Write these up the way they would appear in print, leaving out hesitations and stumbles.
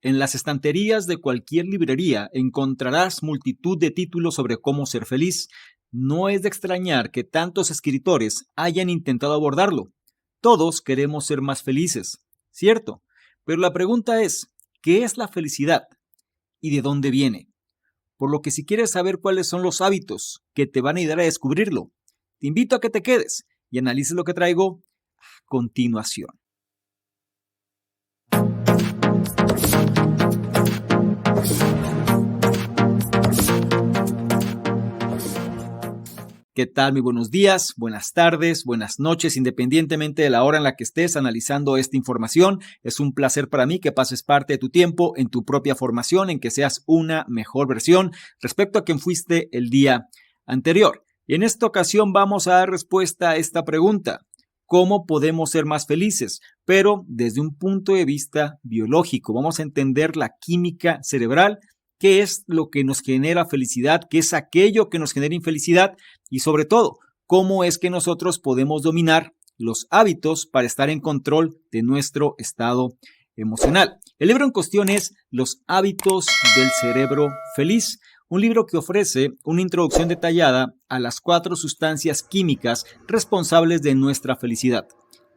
En las estanterías de cualquier librería encontrarás multitud de títulos sobre cómo ser feliz. No es de extrañar que tantos escritores hayan intentado abordarlo. Todos queremos ser más felices, ¿cierto? Pero la pregunta es, ¿qué es la felicidad? ¿Y de dónde viene? Por lo que si quieres saber cuáles son los hábitos que te van a ayudar a descubrirlo, te invito a que te quedes y analices lo que traigo a continuación. ¿Qué tal? Muy buenos días, buenas tardes, buenas noches, independientemente de la hora en la que estés analizando esta información. Es un placer para mí que pases parte de tu tiempo en tu propia formación, en que seas una mejor versión respecto a quien fuiste el día anterior. Y en esta ocasión vamos a dar respuesta a esta pregunta: ¿cómo podemos ser más felices? Pero desde un punto de vista biológico. Vamos a entender la química cerebral. ¿Qué es lo que nos genera felicidad? ¿Qué es aquello que nos genera infelicidad? Y sobre todo, ¿cómo es que nosotros podemos dominar los hábitos para estar en control de nuestro estado emocional? El libro en cuestión es Los hábitos del cerebro feliz, un libro que ofrece una introducción detallada a las 4 sustancias químicas responsables de nuestra felicidad: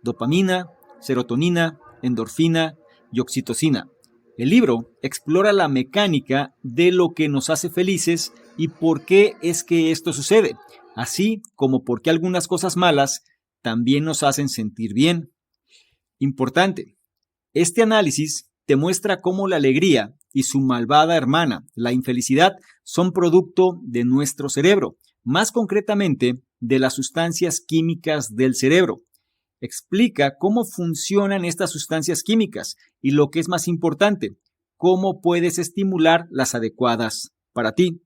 dopamina, serotonina, endorfina y oxitocina. El libro explora la mecánica de lo que nos hace felices y por qué es que esto sucede, así como por qué algunas cosas malas también nos hacen sentir bien. Importante, este análisis te muestra cómo la alegría y su malvada hermana, la infelicidad, son producto de nuestro cerebro, más concretamente de las sustancias químicas del cerebro. Explica cómo funcionan estas sustancias químicas y, lo que es más importante, cómo puedes estimular las adecuadas para ti.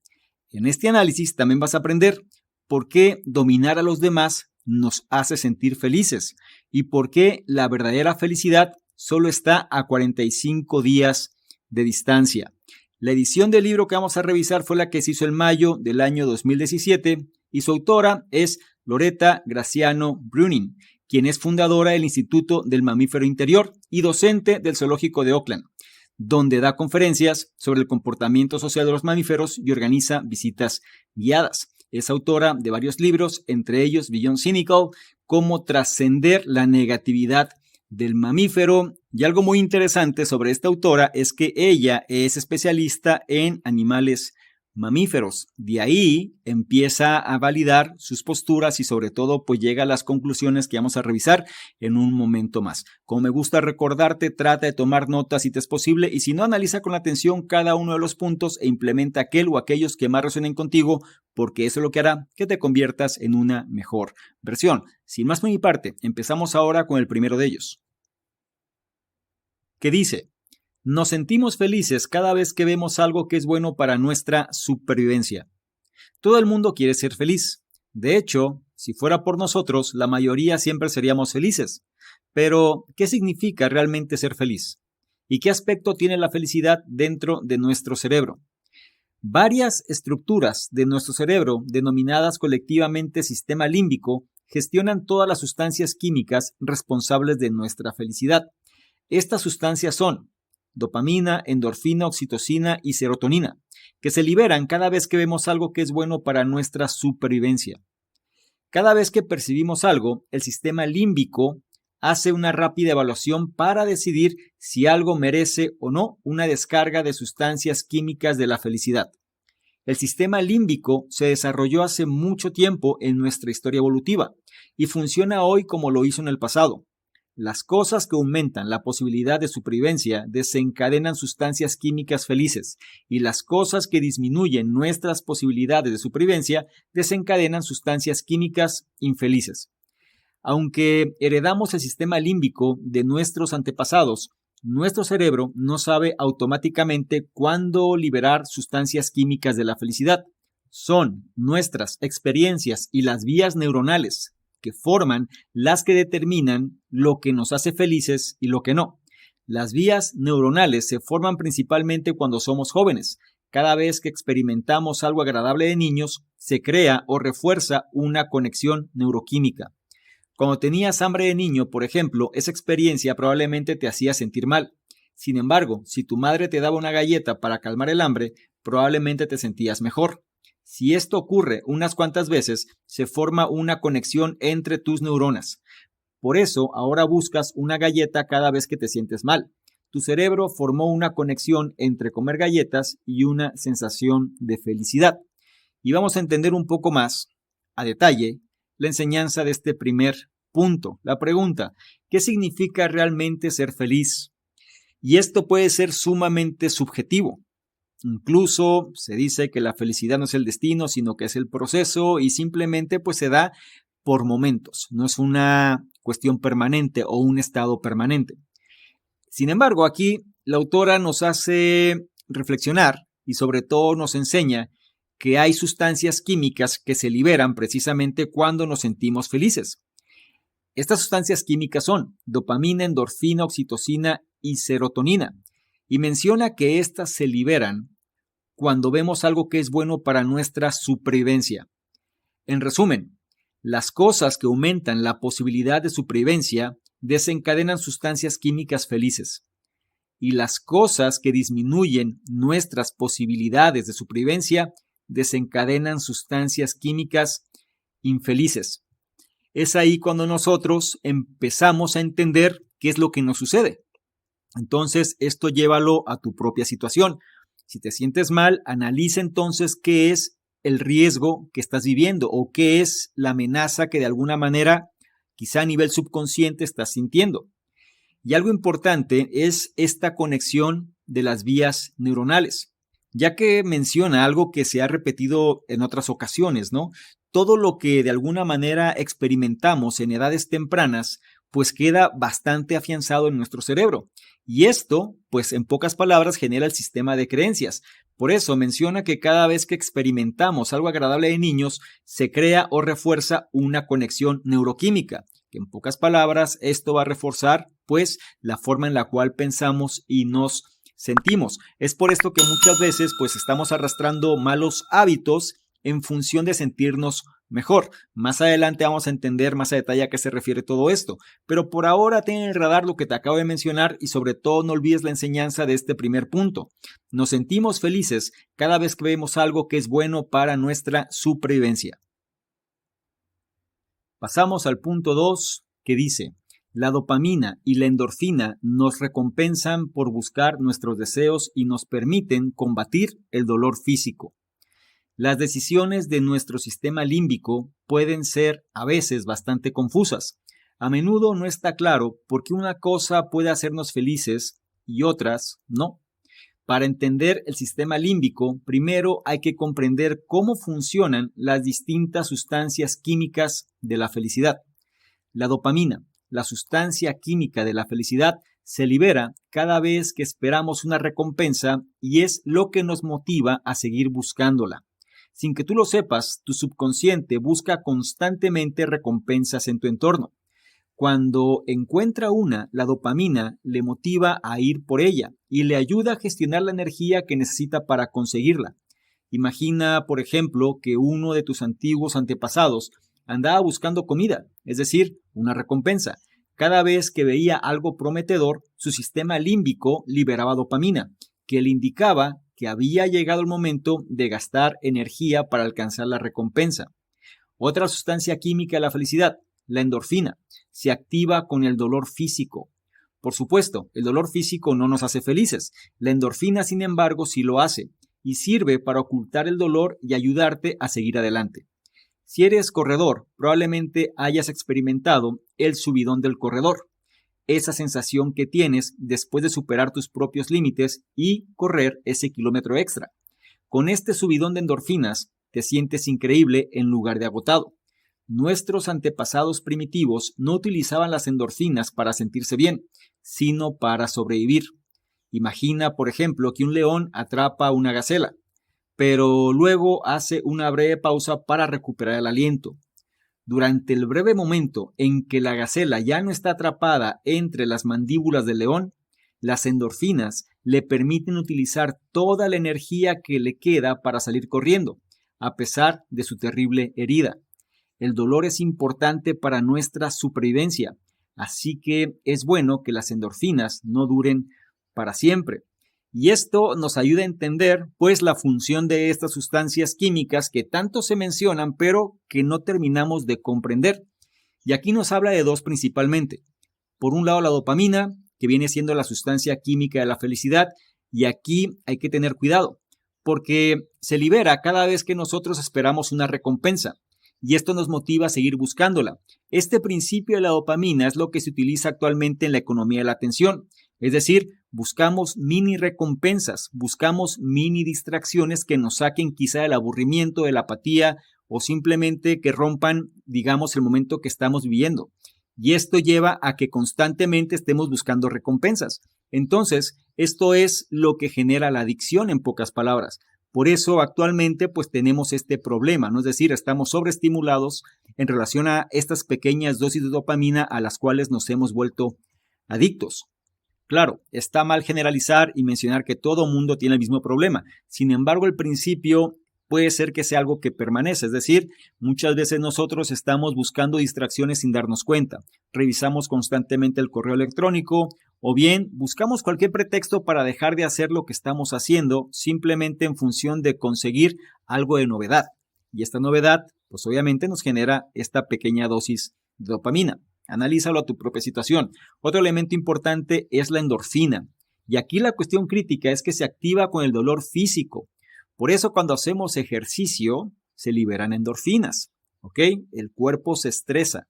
En este análisis también vas a aprender por qué dominar a los demás nos hace sentir felices y por qué la verdadera felicidad solo está a 45 días de distancia. La edición del libro que vamos a revisar fue la que se hizo en mayo del año 2017 y su autora es Loretta Graziano Bruning, quien es fundadora del Instituto del Mamífero Interior y docente del Zoológico de Oakland, donde da conferencias sobre el comportamiento social de los mamíferos y organiza visitas guiadas. Es autora de varios libros, entre ellos Beyond Cynical, Cómo trascender la negatividad del mamífero. Y algo muy interesante sobre esta autora es que ella es especialista en animales mamíferos. De ahí empieza a validar sus posturas y sobre todo pues llega a las conclusiones que vamos a revisar en un momento más. Como me gusta recordarte, trata de tomar notas si te es posible y si no, analiza con atención cada uno de los puntos e implementa aquel o aquellos que más resuenen contigo, porque eso es lo que hará que te conviertas en una mejor versión. Sin más por mi parte, empezamos ahora con el primero de ellos, que dice: nos sentimos felices cada vez que vemos algo que es bueno para nuestra supervivencia. Todo el mundo quiere ser feliz. De hecho, si fuera por nosotros, la mayoría siempre seríamos felices. Pero, ¿qué significa realmente ser feliz? ¿Y qué aspecto tiene la felicidad dentro de nuestro cerebro? Varias estructuras de nuestro cerebro, denominadas colectivamente sistema límbico, gestionan todas las sustancias químicas responsables de nuestra felicidad. Estas sustancias son dopamina, endorfina, oxitocina y serotonina, que se liberan cada vez que vemos algo que es bueno para nuestra supervivencia. Cada vez que percibimos algo, el sistema límbico hace una rápida evaluación para decidir si algo merece o no una descarga de sustancias químicas de la felicidad. El sistema límbico se desarrolló hace mucho tiempo en nuestra historia evolutiva y funciona hoy como lo hizo en el pasado. Las cosas que aumentan la posibilidad de supervivencia desencadenan sustancias químicas felices y las cosas que disminuyen nuestras posibilidades de supervivencia desencadenan sustancias químicas infelices. Aunque heredamos el sistema límbico de nuestros antepasados, nuestro cerebro no sabe automáticamente cuándo liberar sustancias químicas de la felicidad. Son nuestras experiencias y las vías neuronales que forman las que determinan lo que nos hace felices y lo que no. Las vías neuronales se forman principalmente cuando somos jóvenes. Cada vez que experimentamos algo agradable de niños, se crea o refuerza una conexión neuroquímica. Cuando tenías hambre de niño, por ejemplo, esa experiencia probablemente te hacía sentir mal. Sin embargo, si tu madre te daba una galleta para calmar el hambre, probablemente te sentías mejor. Si esto ocurre unas cuantas veces, se forma una conexión entre tus neuronas. Por eso, ahora buscas una galleta cada vez que te sientes mal. Tu cerebro formó una conexión entre comer galletas y una sensación de felicidad. Y vamos a entender un poco más, a detalle, la enseñanza de este primer punto. La pregunta, ¿qué significa realmente ser feliz? Y esto puede ser sumamente subjetivo. Incluso se dice que la felicidad no es el destino, sino que es el proceso y simplemente pues se da por momentos. No es una cuestión permanente o un estado permanente. Sin embargo, aquí la autora nos hace reflexionar y sobre todo nos enseña que hay sustancias químicas que se liberan precisamente cuando nos sentimos felices. Estas sustancias químicas son dopamina, endorfina, oxitocina y serotonina. Y menciona que estas se liberan cuando vemos algo que es bueno para nuestra supervivencia. En resumen, las cosas que aumentan la posibilidad de supervivencia desencadenan sustancias químicas felices. Y las cosas que disminuyen nuestras posibilidades de supervivencia desencadenan sustancias químicas infelices. Es ahí cuando nosotros empezamos a entender qué es lo que nos sucede. Entonces, esto llévalo a tu propia situación. Si te sientes mal, analiza entonces qué es el riesgo que estás viviendo o qué es la amenaza que de alguna manera, quizá a nivel subconsciente, estás sintiendo. Y algo importante es esta conexión de las vías neuronales, ya que menciona algo que se ha repetido en otras ocasiones, ¿no? Todo lo que de alguna manera experimentamos en edades tempranas, pues queda bastante afianzado en nuestro cerebro. Y esto, pues en pocas palabras, genera el sistema de creencias. Por eso menciona que cada vez que experimentamos algo agradable de niños, se crea o refuerza una conexión neuroquímica, que en pocas palabras esto va a reforzar, pues, la forma en la cual pensamos y nos sentimos. Es por esto que muchas veces, pues, estamos arrastrando malos hábitos en función de sentirnos mejor. Más adelante vamos a entender más a detalle a qué se refiere todo esto, pero por ahora ten en el radar lo que te acabo de mencionar y sobre todo no olvides la enseñanza de este primer punto. Nos sentimos felices cada vez que vemos algo que es bueno para nuestra supervivencia. Pasamos al punto 2 que dice, la dopamina y la endorfina nos recompensan por buscar nuestros deseos y nos permiten combatir el dolor físico. Las decisiones de nuestro sistema límbico pueden ser a veces bastante confusas. A menudo no está claro por qué una cosa puede hacernos felices y otras no. Para entender el sistema límbico, primero hay que comprender cómo funcionan las distintas sustancias químicas de la felicidad. La dopamina, la sustancia química de la felicidad, se libera cada vez que esperamos una recompensa y es lo que nos motiva a seguir buscándola. Sin que tú lo sepas, tu subconsciente busca constantemente recompensas en tu entorno. Cuando encuentra una, la dopamina le motiva a ir por ella y le ayuda a gestionar la energía que necesita para conseguirla. Imagina, por ejemplo, que uno de tus antiguos antepasados andaba buscando comida, es decir, una recompensa. Cada vez que veía algo prometedor, su sistema límbico liberaba dopamina, que le indicaba que había llegado el momento de gastar energía para alcanzar la recompensa. Otra sustancia química de la felicidad, la endorfina, se activa con el dolor físico. Por supuesto, el dolor físico no nos hace felices. La endorfina, sin embargo, sí lo hace y sirve para ocultar el dolor y ayudarte a seguir adelante. Si eres corredor, probablemente hayas experimentado el subidón del corredor. Esa sensación que tienes después de superar tus propios límites y correr ese kilómetro extra. Con este subidón de endorfinas, te sientes increíble en lugar de agotado. Nuestros antepasados primitivos no utilizaban las endorfinas para sentirse bien, sino para sobrevivir. Imagina, por ejemplo, que un león atrapa a una gacela, pero luego hace una breve pausa para recuperar el aliento. Durante el breve momento en que la gacela ya no está atrapada entre las mandíbulas del león, las endorfinas le permiten utilizar toda la energía que le queda para salir corriendo, a pesar de su terrible herida. El dolor es importante para nuestra supervivencia, así que es bueno que las endorfinas no duren para siempre. Y esto nos ayuda a entender, pues, la función de estas sustancias químicas que tanto se mencionan, pero que no terminamos de comprender. Y aquí nos habla de dos principalmente. Por un lado, la dopamina, que viene siendo la sustancia química de la felicidad, y aquí hay que tener cuidado, porque se libera cada vez que nosotros esperamos una recompensa, y esto nos motiva a seguir buscándola. Este principio de la dopamina es lo que se utiliza actualmente en la economía de la atención, es decir, buscamos mini recompensas, buscamos mini distracciones que nos saquen quizá del aburrimiento, de la apatía o simplemente que rompan, digamos, el momento que estamos viviendo. Y esto lleva a que constantemente estemos buscando recompensas. Entonces, esto es lo que genera la adicción en pocas palabras. Por eso actualmente pues tenemos este problema, ¿no? Es decir, estamos sobreestimulados en relación a estas pequeñas dosis de dopamina a las cuales nos hemos vuelto adictos. Claro, está mal generalizar y mencionar que todo mundo tiene el mismo problema. Sin embargo, el principio puede ser que sea algo que permanece, es decir, muchas veces nosotros estamos buscando distracciones sin darnos cuenta. Revisamos constantemente el correo electrónico o bien buscamos cualquier pretexto para dejar de hacer lo que estamos haciendo simplemente en función de conseguir algo de novedad. Y esta novedad, pues obviamente nos genera esta pequeña dosis de dopamina. Analízalo a tu propia situación. Otro elemento importante es la endorfina. Y aquí la cuestión crítica es que se activa con el dolor físico. Por eso cuando hacemos ejercicio se liberan endorfinas, ¿ok? El cuerpo se estresa.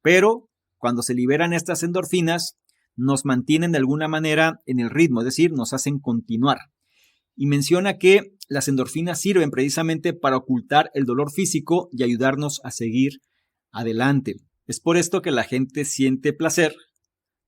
Pero cuando se liberan estas endorfinas nos mantienen de alguna manera en el ritmo, es decir, nos hacen continuar. Y menciona que las endorfinas sirven precisamente para ocultar el dolor físico y ayudarnos a seguir adelante. Es por esto que la gente siente placer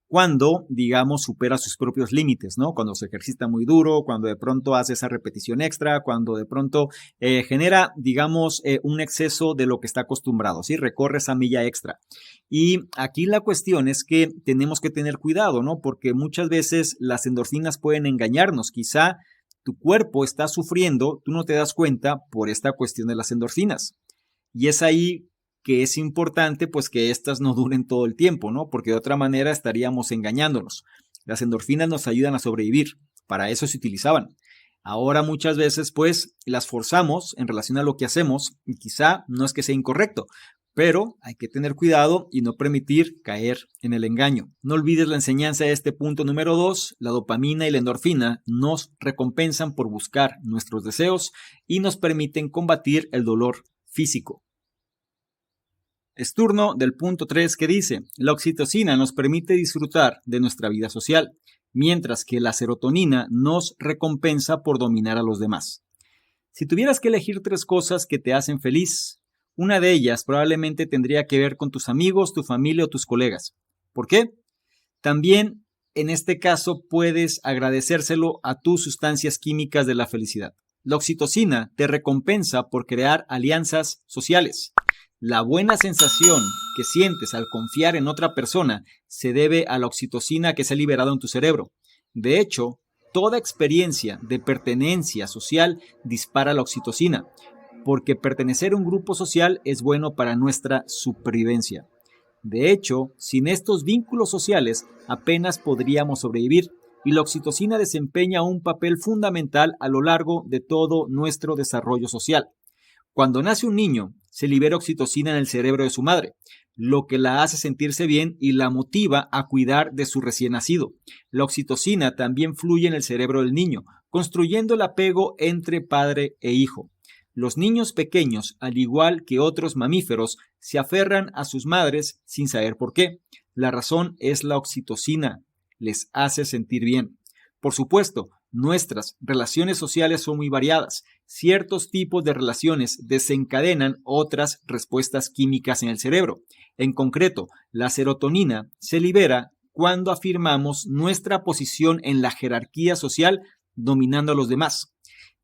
cuando, digamos, supera sus propios límites, ¿no? Cuando se ejercita muy duro, cuando de pronto hace esa repetición extra, cuando de pronto genera, digamos, un exceso de lo que está acostumbrado, ¿sí? Recorre esa milla extra. Y aquí la cuestión es que tenemos que tener cuidado, ¿no? Porque muchas veces las endorfinas pueden engañarnos. Quizá tu cuerpo está sufriendo, tú no te das cuenta por esta cuestión de las endorfinas. Y es ahí que es importante pues que estas no duren todo el tiempo, ¿no? Porque de otra manera estaríamos engañándonos. Las endorfinas nos ayudan a sobrevivir, para eso se utilizaban. Ahora muchas veces pues las forzamos en relación a lo que hacemos y quizá no es que sea incorrecto, pero hay que tener cuidado y no permitir caer en el engaño. No olvides la enseñanza de este punto número 2, la dopamina y la endorfina nos recompensan por buscar nuestros deseos y nos permiten combatir el dolor físico. Es turno del punto 3 que dice, la oxitocina nos permite disfrutar de nuestra vida social, mientras que la serotonina nos recompensa por dominar a los demás. Si tuvieras que elegir 3 cosas que te hacen feliz, una de ellas probablemente tendría que ver con tus amigos, tu familia o tus colegas. ¿Por qué? También, en este caso, puedes agradecérselo a tus sustancias químicas de la felicidad. La oxitocina te recompensa por crear alianzas sociales. La buena sensación que sientes al confiar en otra persona se debe a la oxitocina que se ha liberado en tu cerebro. De hecho, toda experiencia de pertenencia social dispara la oxitocina, porque pertenecer a un grupo social es bueno para nuestra supervivencia. De hecho, sin estos vínculos sociales apenas podríamos sobrevivir, y la oxitocina desempeña un papel fundamental a lo largo de todo nuestro desarrollo social. Cuando nace un niño, se libera oxitocina en el cerebro de su madre, lo que la hace sentirse bien y la motiva a cuidar de su recién nacido. La oxitocina también fluye en el cerebro del niño, construyendo el apego entre padre e hijo. Los niños pequeños, al igual que otros mamíferos, se aferran a sus madres sin saber por qué. La razón es la oxitocina, les hace sentir bien. Por supuesto, nuestras relaciones sociales son muy variadas. Ciertos tipos de relaciones desencadenan otras respuestas químicas en el cerebro. En concreto, la serotonina se libera cuando afirmamos nuestra posición en la jerarquía social dominando a los demás.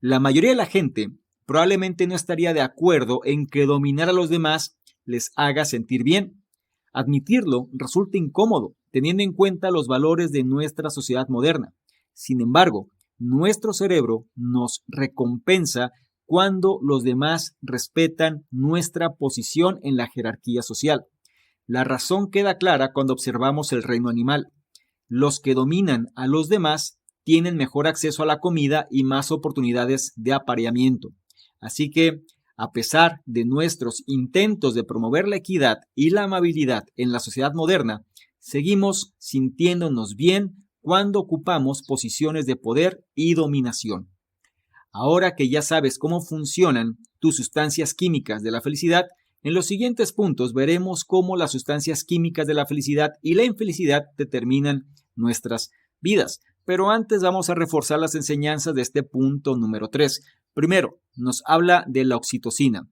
La mayoría de la gente probablemente no estaría de acuerdo en que dominar a los demás les haga sentir bien. Admitirlo resulta incómodo, teniendo en cuenta los valores de nuestra sociedad moderna. Sin embargo, nuestro cerebro nos recompensa cuando los demás respetan nuestra posición en la jerarquía social. La razón queda clara cuando observamos el reino animal. Los que dominan a los demás tienen mejor acceso a la comida y más oportunidades de apareamiento. Así que, a pesar de nuestros intentos de promover la equidad y la amabilidad en la sociedad moderna, seguimos sintiéndonos bien cuando ocupamos posiciones de poder y dominación. Ahora que ya sabes cómo funcionan tus sustancias químicas de la felicidad, en los siguientes puntos veremos cómo las sustancias químicas de la felicidad y la infelicidad determinan nuestras vidas. Pero antes vamos a reforzar las enseñanzas de este punto número 3. Primero, nos habla de la oxitocina.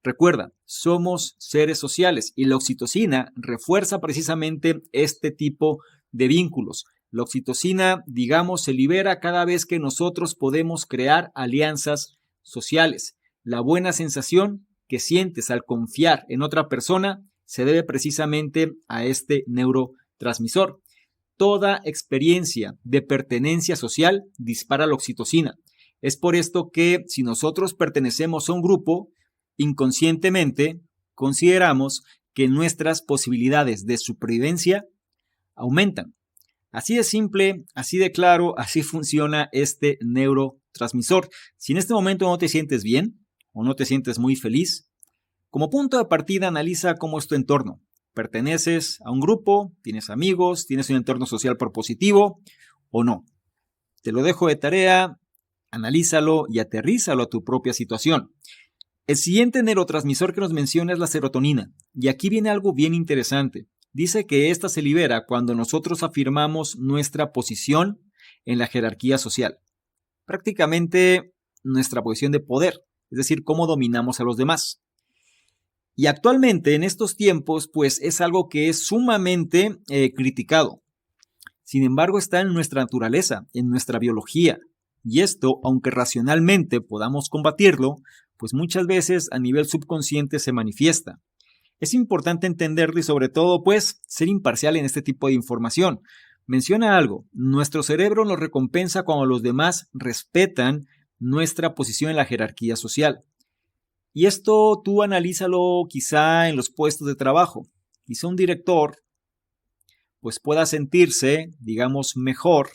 Recuerda, somos seres sociales y la oxitocina refuerza precisamente este tipo de vínculos. La oxitocina, digamos, se libera cada vez que nosotros podemos crear alianzas sociales. La buena sensación que sientes al confiar en otra persona se debe precisamente a este neurotransmisor. Toda experiencia de pertenencia social dispara la oxitocina. Es por esto que si nosotros pertenecemos a un grupo, inconscientemente consideramos que nuestras posibilidades de supervivencia aumentan. Así de simple, así de claro, así funciona este neurotransmisor. Si en este momento no te sientes bien o no te sientes muy feliz, como punto de partida analiza cómo es tu entorno. ¿Perteneces a un grupo? ¿Tienes amigos? ¿Tienes un entorno social propositivo o no? Te lo dejo de tarea, analízalo y aterrízalo a tu propia situación. El siguiente neurotransmisor que nos menciona es la serotonina. Y aquí viene algo bien interesante. Dice que esta se libera cuando nosotros afirmamos nuestra posición en la jerarquía social. Prácticamente nuestra posición de poder, es decir, cómo dominamos a los demás. Y actualmente, en estos tiempos, pues es algo que es sumamente criticado. Sin embargo, está en nuestra naturaleza, en nuestra biología. Y esto, aunque racionalmente podamos combatirlo, pues muchas veces a nivel subconsciente se manifiesta. Es importante entenderlo y sobre todo, pues, ser imparcial en este tipo de información. Menciona algo, nuestro cerebro nos recompensa cuando los demás respetan nuestra posición en la jerarquía social. Y esto tú analízalo quizá en los puestos de trabajo. Quizá un director pues pueda sentirse, digamos, mejor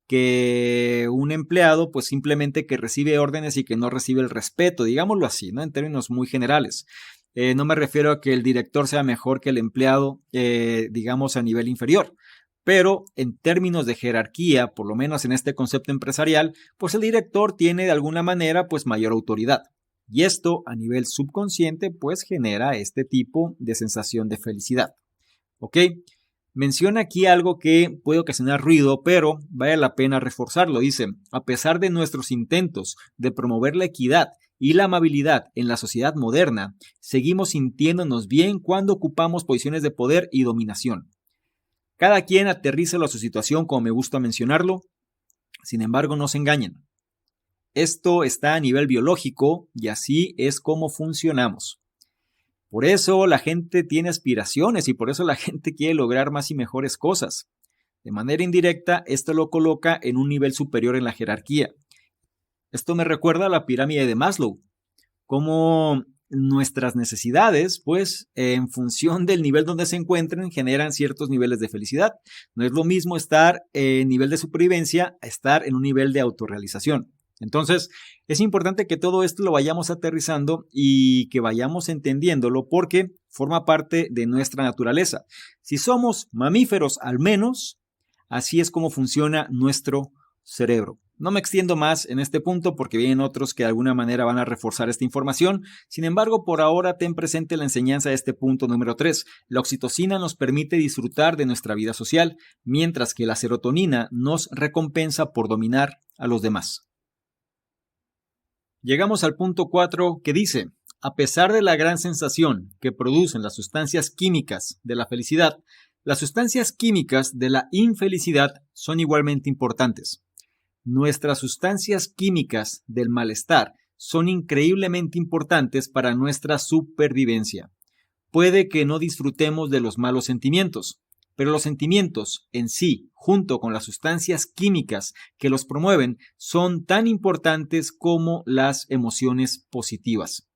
que un empleado, pues simplemente que recibe órdenes y que no recibe el respeto, digámoslo así, ¿no? En términos muy generales. No me refiero a que el director sea mejor que el empleado, digamos, a nivel inferior. Pero en términos de jerarquía, por lo menos en este concepto empresarial, pues el director tiene de alguna manera pues mayor autoridad. Y esto a nivel subconsciente pues genera este tipo de sensación de felicidad. ¿Ok? Menciona aquí algo que puede ocasionar ruido, pero vale la pena reforzarlo. Dice, a pesar de nuestros intentos de promover la equidad y la amabilidad en la sociedad moderna, seguimos sintiéndonos bien cuando ocupamos posiciones de poder y dominación. Cada quien aterrízalo a su situación, como me gusta mencionarlo. Sin embargo, no se engañen. Esto está a nivel biológico y así es como funcionamos. Por eso la gente tiene aspiraciones y por eso la gente quiere lograr más y mejores cosas. De manera indirecta, esto lo coloca en un nivel superior en la jerarquía. Esto me recuerda a la pirámide de Maslow, como nuestras necesidades, pues en función del nivel donde se encuentren, generan ciertos niveles de felicidad. No es lo mismo estar en nivel de supervivencia a estar en un nivel de autorrealización. Entonces, es importante que todo esto lo vayamos aterrizando y que vayamos entendiéndolo porque forma parte de nuestra naturaleza. Si somos mamíferos al menos, así es como funciona nuestro cerebro. No me extiendo más en este punto porque vienen otros que de alguna manera van a reforzar esta información. Sin embargo, por ahora ten presente la enseñanza de este punto número 3. La oxitocina nos permite disfrutar de nuestra vida social, mientras que la serotonina nos recompensa por dominar a los demás. Llegamos al punto 4 que dice, a pesar de la gran sensación que producen las sustancias químicas de la felicidad, las sustancias químicas de la infelicidad son igualmente importantes. Nuestras sustancias químicas del malestar son increíblemente importantes para nuestra supervivencia. Puede que no disfrutemos de los malos sentimientos, pero los sentimientos en sí, junto con las sustancias químicas que los promueven, son tan importantes como las emociones positivas.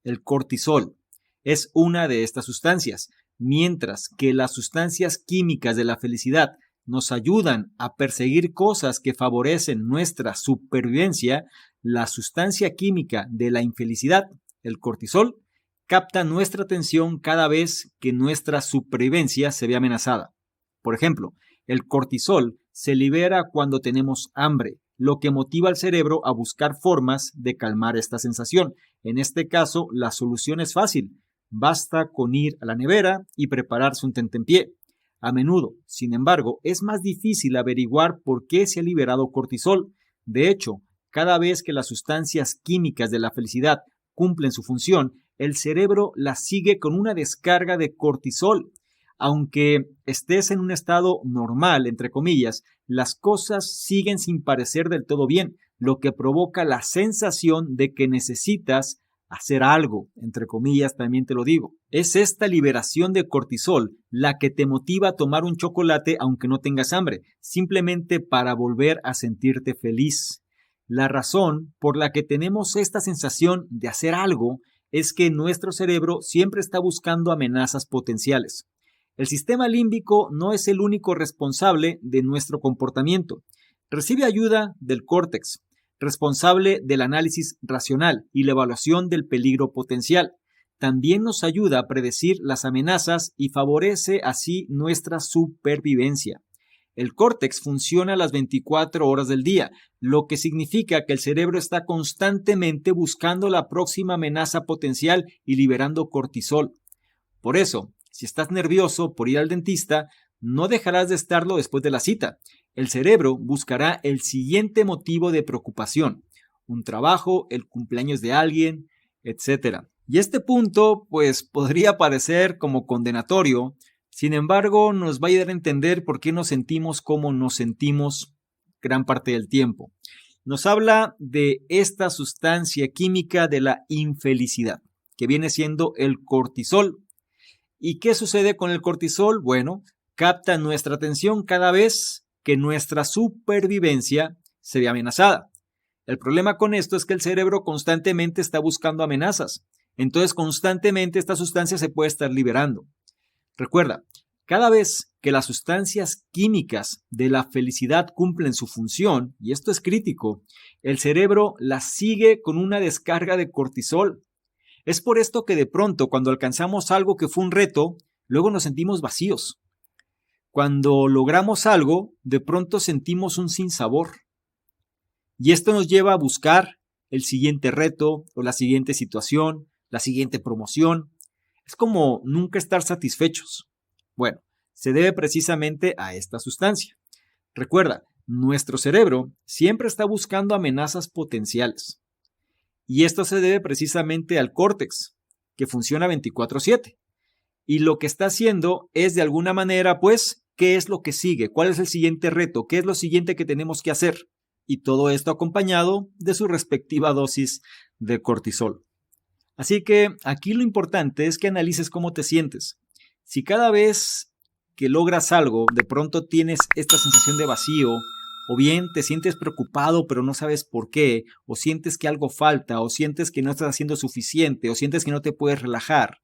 El cortisol es una de estas sustancias, mientras que las sustancias químicas de la felicidad nos ayudan a perseguir cosas que favorecen nuestra supervivencia, la sustancia química de la infelicidad, el cortisol, capta nuestra atención cada vez que nuestra supervivencia se ve amenazada. Por ejemplo, el cortisol se libera cuando tenemos hambre, lo que motiva al cerebro a buscar formas de calmar esta sensación. En este caso, la solución es fácil. Basta con ir a la nevera y prepararse un tentempié. A menudo, sin embargo, es más difícil averiguar por qué se ha liberado cortisol. De hecho, cada vez que las sustancias químicas de la felicidad cumplen su función, el cerebro las sigue con una descarga de cortisol. Aunque estés en un estado normal, entre comillas, las cosas siguen sin parecer del todo bien, lo que provoca la sensación de que necesitas hacer algo, entre comillas, también te lo digo. Es esta liberación de cortisol la que te motiva a tomar un chocolate aunque no tengas hambre, simplemente para volver a sentirte feliz. La razón por la que tenemos esta sensación de hacer algo es que nuestro cerebro siempre está buscando amenazas potenciales. El sistema límbico no es el único responsable de nuestro comportamiento. Recibe ayuda del córtex, responsable del análisis racional y la evaluación del peligro potencial. También nos ayuda a predecir las amenazas y favorece así nuestra supervivencia. El córtex funciona las 24 horas del día, lo que significa que el cerebro está constantemente buscando la próxima amenaza potencial y liberando cortisol. Por eso, si estás nervioso por ir al dentista, no dejarás de estarlo después de la cita. El cerebro buscará el siguiente motivo de preocupación, un trabajo, el cumpleaños de alguien, etc. Y este punto, pues, podría parecer como condenatorio, sin embargo, nos va a ayudar a entender por qué nos sentimos como nos sentimos gran parte del tiempo. Nos habla de esta sustancia química de la infelicidad, que viene siendo el cortisol. ¿Y qué sucede con el cortisol? Bueno, capta nuestra atención cada vez que nuestra supervivencia se ve amenazada. El problema con esto es que el cerebro constantemente está buscando amenazas. Entonces, constantemente esta sustancia se puede estar liberando. Recuerda, cada vez que las sustancias químicas de la felicidad cumplen su función, y esto es crítico, el cerebro las sigue con una descarga de cortisol. Es por esto que de pronto, cuando alcanzamos algo que fue un reto, luego nos sentimos vacíos. Cuando logramos algo, de pronto sentimos un sinsabor. Y esto nos lleva a buscar el siguiente reto o la siguiente situación, la siguiente promoción. Es como nunca estar satisfechos. Bueno, se debe precisamente a esta sustancia. Recuerda, nuestro cerebro siempre está buscando amenazas potenciales. Y esto se debe precisamente al córtex, que funciona 24/7. Y lo que está haciendo es de alguna manera, pues, ¿qué es lo que sigue? ¿Cuál es el siguiente reto? ¿Qué es lo siguiente que tenemos que hacer? Y todo esto acompañado de su respectiva dosis de cortisol. Así que aquí lo importante es que analices cómo te sientes. Si cada vez que logras algo, de pronto tienes esta sensación de vacío, o bien te sientes preocupado pero no sabes por qué, o sientes que algo falta, o sientes que no estás haciendo suficiente, o sientes que no te puedes relajar,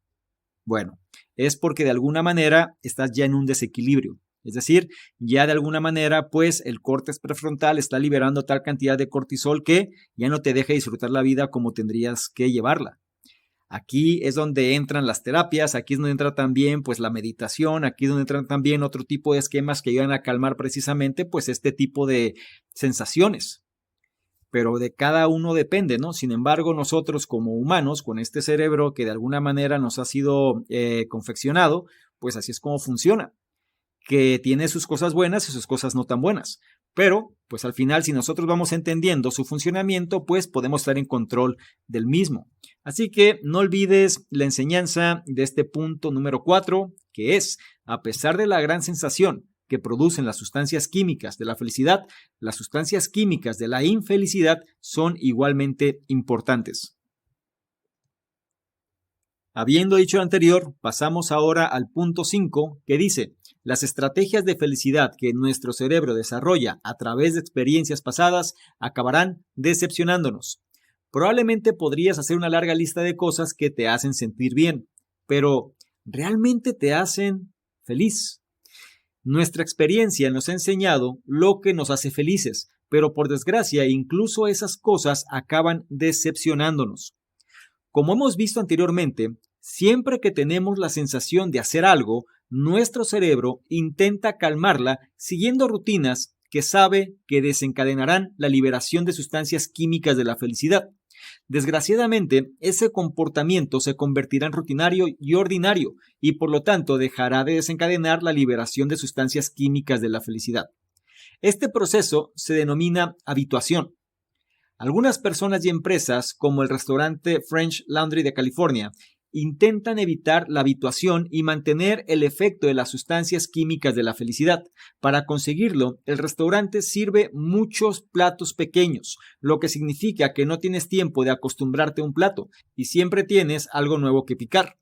bueno, es porque de alguna manera estás ya en un desequilibrio. Es decir, ya de alguna manera, pues el córtex prefrontal está liberando tal cantidad de cortisol que ya no te deja disfrutar la vida como tendrías que llevarla. Aquí es donde entran las terapias, aquí es donde entra también pues la meditación, aquí es donde entran también otro tipo de esquemas que ayudan a calmar precisamente pues este tipo de sensaciones. Pero de cada uno depende, ¿no? Sin embargo, nosotros como humanos, con este cerebro que de alguna manera nos ha sido confeccionado, pues así es como funciona, que tiene sus cosas buenas y sus cosas no tan buenas. Pero, pues al final, si nosotros vamos entendiendo su funcionamiento, pues podemos estar en control del mismo. Así que no olvides la enseñanza de este punto número 4, que es, a pesar de la gran sensación que producen las sustancias químicas de la felicidad, las sustancias químicas de la infelicidad son igualmente importantes. Habiendo dicho lo anterior, pasamos ahora al punto 5, que dice: las estrategias de felicidad que nuestro cerebro desarrolla a través de experiencias pasadas acabarán decepcionándonos. Probablemente podrías hacer una larga lista de cosas que te hacen sentir bien, pero ¿realmente te hacen feliz? Nuestra experiencia nos ha enseñado lo que nos hace felices, pero por desgracia incluso esas cosas acaban decepcionándonos. Como hemos visto anteriormente, siempre que tenemos la sensación de hacer algo, nuestro cerebro intenta calmarla siguiendo rutinas que sabe que desencadenarán la liberación de sustancias químicas de la felicidad. Desgraciadamente, ese comportamiento se convertirá en rutinario y ordinario y por lo tanto dejará de desencadenar la liberación de sustancias químicas de la felicidad. Este proceso se denomina habituación. Algunas personas y empresas, como el restaurante French Laundry de California, intentan evitar la habituación y mantener el efecto de las sustancias químicas de la felicidad. Para conseguirlo, el restaurante sirve muchos platos pequeños, lo que significa que no tienes tiempo de acostumbrarte a un plato y siempre tienes algo nuevo que picar.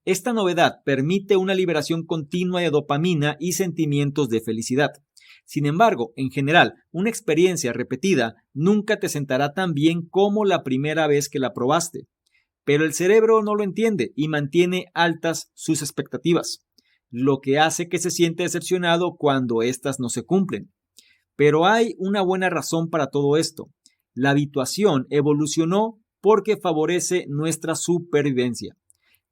Esta novedad permite una liberación continua de dopamina y sentimientos de felicidad. Sin embargo, en general, una experiencia repetida nunca te sentará tan bien como la primera vez que la probaste. Pero el cerebro no lo entiende y mantiene altas sus expectativas, lo que hace que se siente decepcionado cuando éstas no se cumplen. Pero hay una buena razón para todo esto. La habituación evolucionó porque favorece nuestra supervivencia.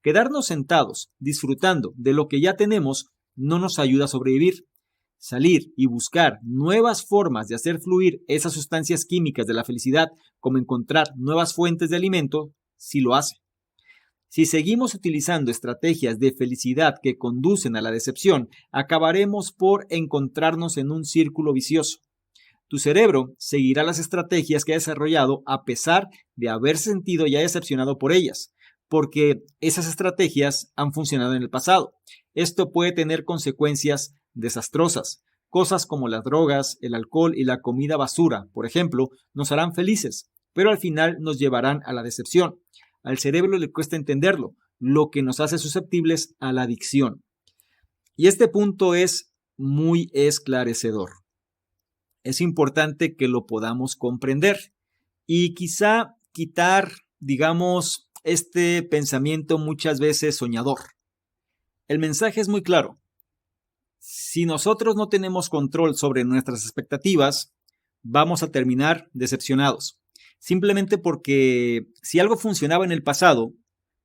Quedarnos sentados, disfrutando de lo que ya tenemos, no nos ayuda a sobrevivir. Salir y buscar nuevas formas de hacer fluir esas sustancias químicas de la felicidad, como encontrar nuevas fuentes de alimento, sí lo hace. Si seguimos utilizando estrategias de felicidad que conducen a la decepción, acabaremos por encontrarnos en un círculo vicioso. Tu cerebro seguirá las estrategias que ha desarrollado a pesar de haberse sentido ya decepcionado por ellas, porque esas estrategias han funcionado en el pasado. Esto puede tener consecuencias desastrosas. Cosas como las drogas, el alcohol y la comida basura, por ejemplo, nos harán felices, pero al final nos llevarán a la decepción. Al cerebro le cuesta entenderlo, lo que nos hace susceptibles a la adicción. Y este punto es muy esclarecedor. Es importante que lo podamos comprender y quizá quitar, digamos, este pensamiento muchas veces soñador. El mensaje es muy claro. Si nosotros no tenemos control sobre nuestras expectativas, vamos a terminar decepcionados. Simplemente porque si algo funcionaba en el pasado,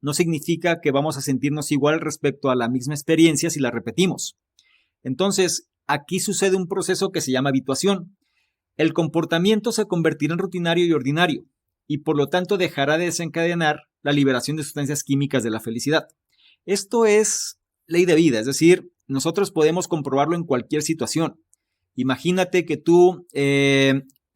no significa que vamos a sentirnos igual respecto a la misma experiencia si la repetimos. Entonces, aquí sucede un proceso que se llama habituación. El comportamiento se convertirá en rutinario y ordinario, y por lo tanto dejará de desencadenar la liberación de sustancias químicas de la felicidad. Esto es ley de vida, es decir, nosotros podemos comprobarlo en cualquier situación. Imagínate que tú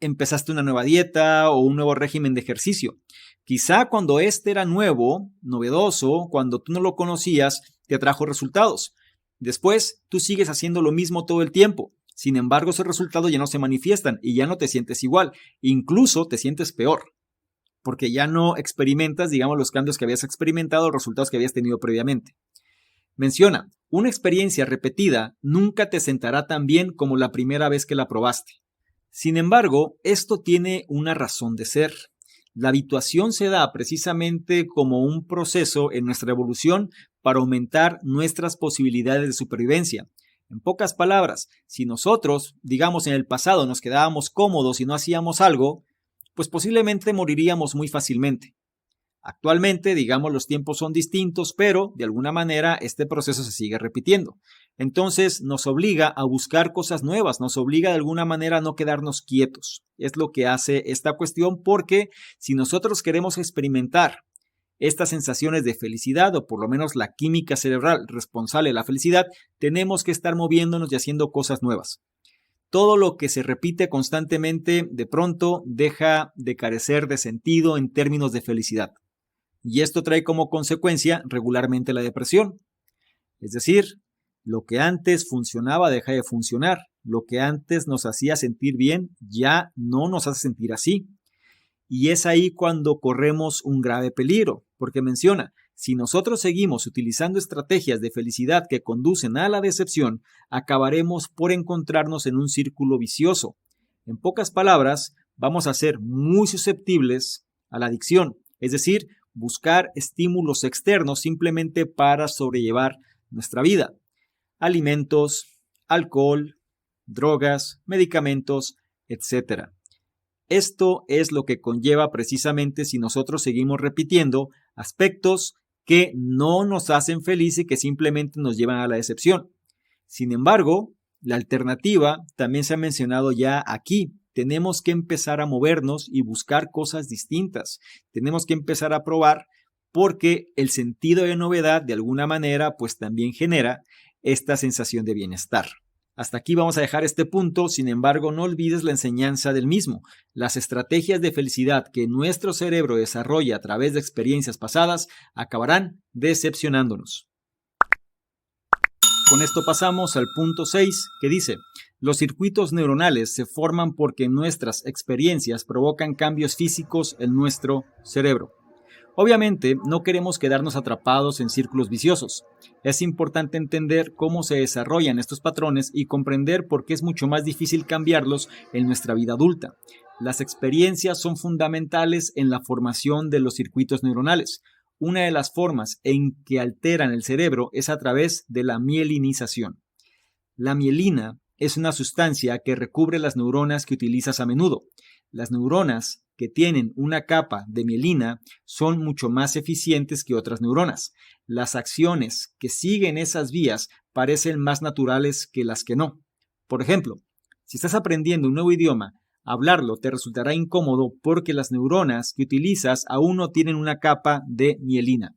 empezaste una nueva dieta o un nuevo régimen de ejercicio. Quizá cuando este era nuevo, novedoso, cuando tú no lo conocías, te atrajo resultados. Después, tú sigues haciendo lo mismo todo el tiempo. Sin embargo, esos resultados ya no se manifiestan y ya no te sientes igual. Incluso te sientes peor, porque ya no experimentas, digamos, los cambios que habías experimentado, los resultados que habías tenido previamente. Menciona, una experiencia repetida nunca te sentará tan bien como la primera vez que la probaste. Sin embargo, esto tiene una razón de ser. La habituación se da precisamente como un proceso en nuestra evolución para aumentar nuestras posibilidades de supervivencia. En pocas palabras, si nosotros, digamos en el pasado, nos quedábamos cómodos y no hacíamos algo, pues posiblemente moriríamos muy fácilmente. Actualmente, digamos, los tiempos son distintos, pero de alguna manera este proceso se sigue repitiendo. Entonces nos obliga a buscar cosas nuevas, nos obliga de alguna manera a no quedarnos quietos. Es lo que hace esta cuestión porque si nosotros queremos experimentar estas sensaciones de felicidad o por lo menos la química cerebral responsable de la felicidad, tenemos que estar moviéndonos y haciendo cosas nuevas. Todo lo que se repite constantemente de pronto deja de carecer de sentido en términos de felicidad. Y esto trae como consecuencia regularmente la depresión. Es decir, lo que antes funcionaba deja de funcionar. Lo que antes nos hacía sentir bien ya no nos hace sentir así. Y es ahí cuando corremos un grave peligro, porque menciona, si nosotros seguimos utilizando estrategias de felicidad que conducen a la decepción, acabaremos por encontrarnos en un círculo vicioso. En pocas palabras, vamos a ser muy susceptibles a la adicción, es decir, buscar estímulos externos simplemente para sobrellevar nuestra vida. Alimentos, alcohol, drogas, medicamentos, etc. Esto es lo que conlleva precisamente si nosotros seguimos repitiendo aspectos que no nos hacen felices y que simplemente nos llevan a la decepción. Sin embargo, la alternativa también se ha mencionado ya aquí. Tenemos que empezar a movernos y buscar cosas distintas. Tenemos que empezar a probar porque el sentido de novedad de alguna manera pues también genera esta sensación de bienestar. Hasta aquí vamos a dejar este punto, sin embargo no olvides la enseñanza del mismo. Las estrategias de felicidad que nuestro cerebro desarrolla a través de experiencias pasadas acabarán decepcionándonos. Con esto pasamos al punto 6 que dice: los circuitos neuronales se forman porque nuestras experiencias provocan cambios físicos en nuestro cerebro. Obviamente, no queremos quedarnos atrapados en círculos viciosos. Es importante entender cómo se desarrollan estos patrones y comprender por qué es mucho más difícil cambiarlos en nuestra vida adulta. Las experiencias son fundamentales en la formación de los circuitos neuronales. Una de las formas en que alteran el cerebro es a través de la mielinización. La mielina es una sustancia que recubre las neuronas que utilizas a menudo. Las neuronas que tienen una capa de mielina son mucho más eficientes que otras neuronas. Las acciones que siguen esas vías parecen más naturales que las que no. Por ejemplo, si estás aprendiendo un nuevo idioma, hablarlo te resultará incómodo porque las neuronas que utilizas aún no tienen una capa de mielina.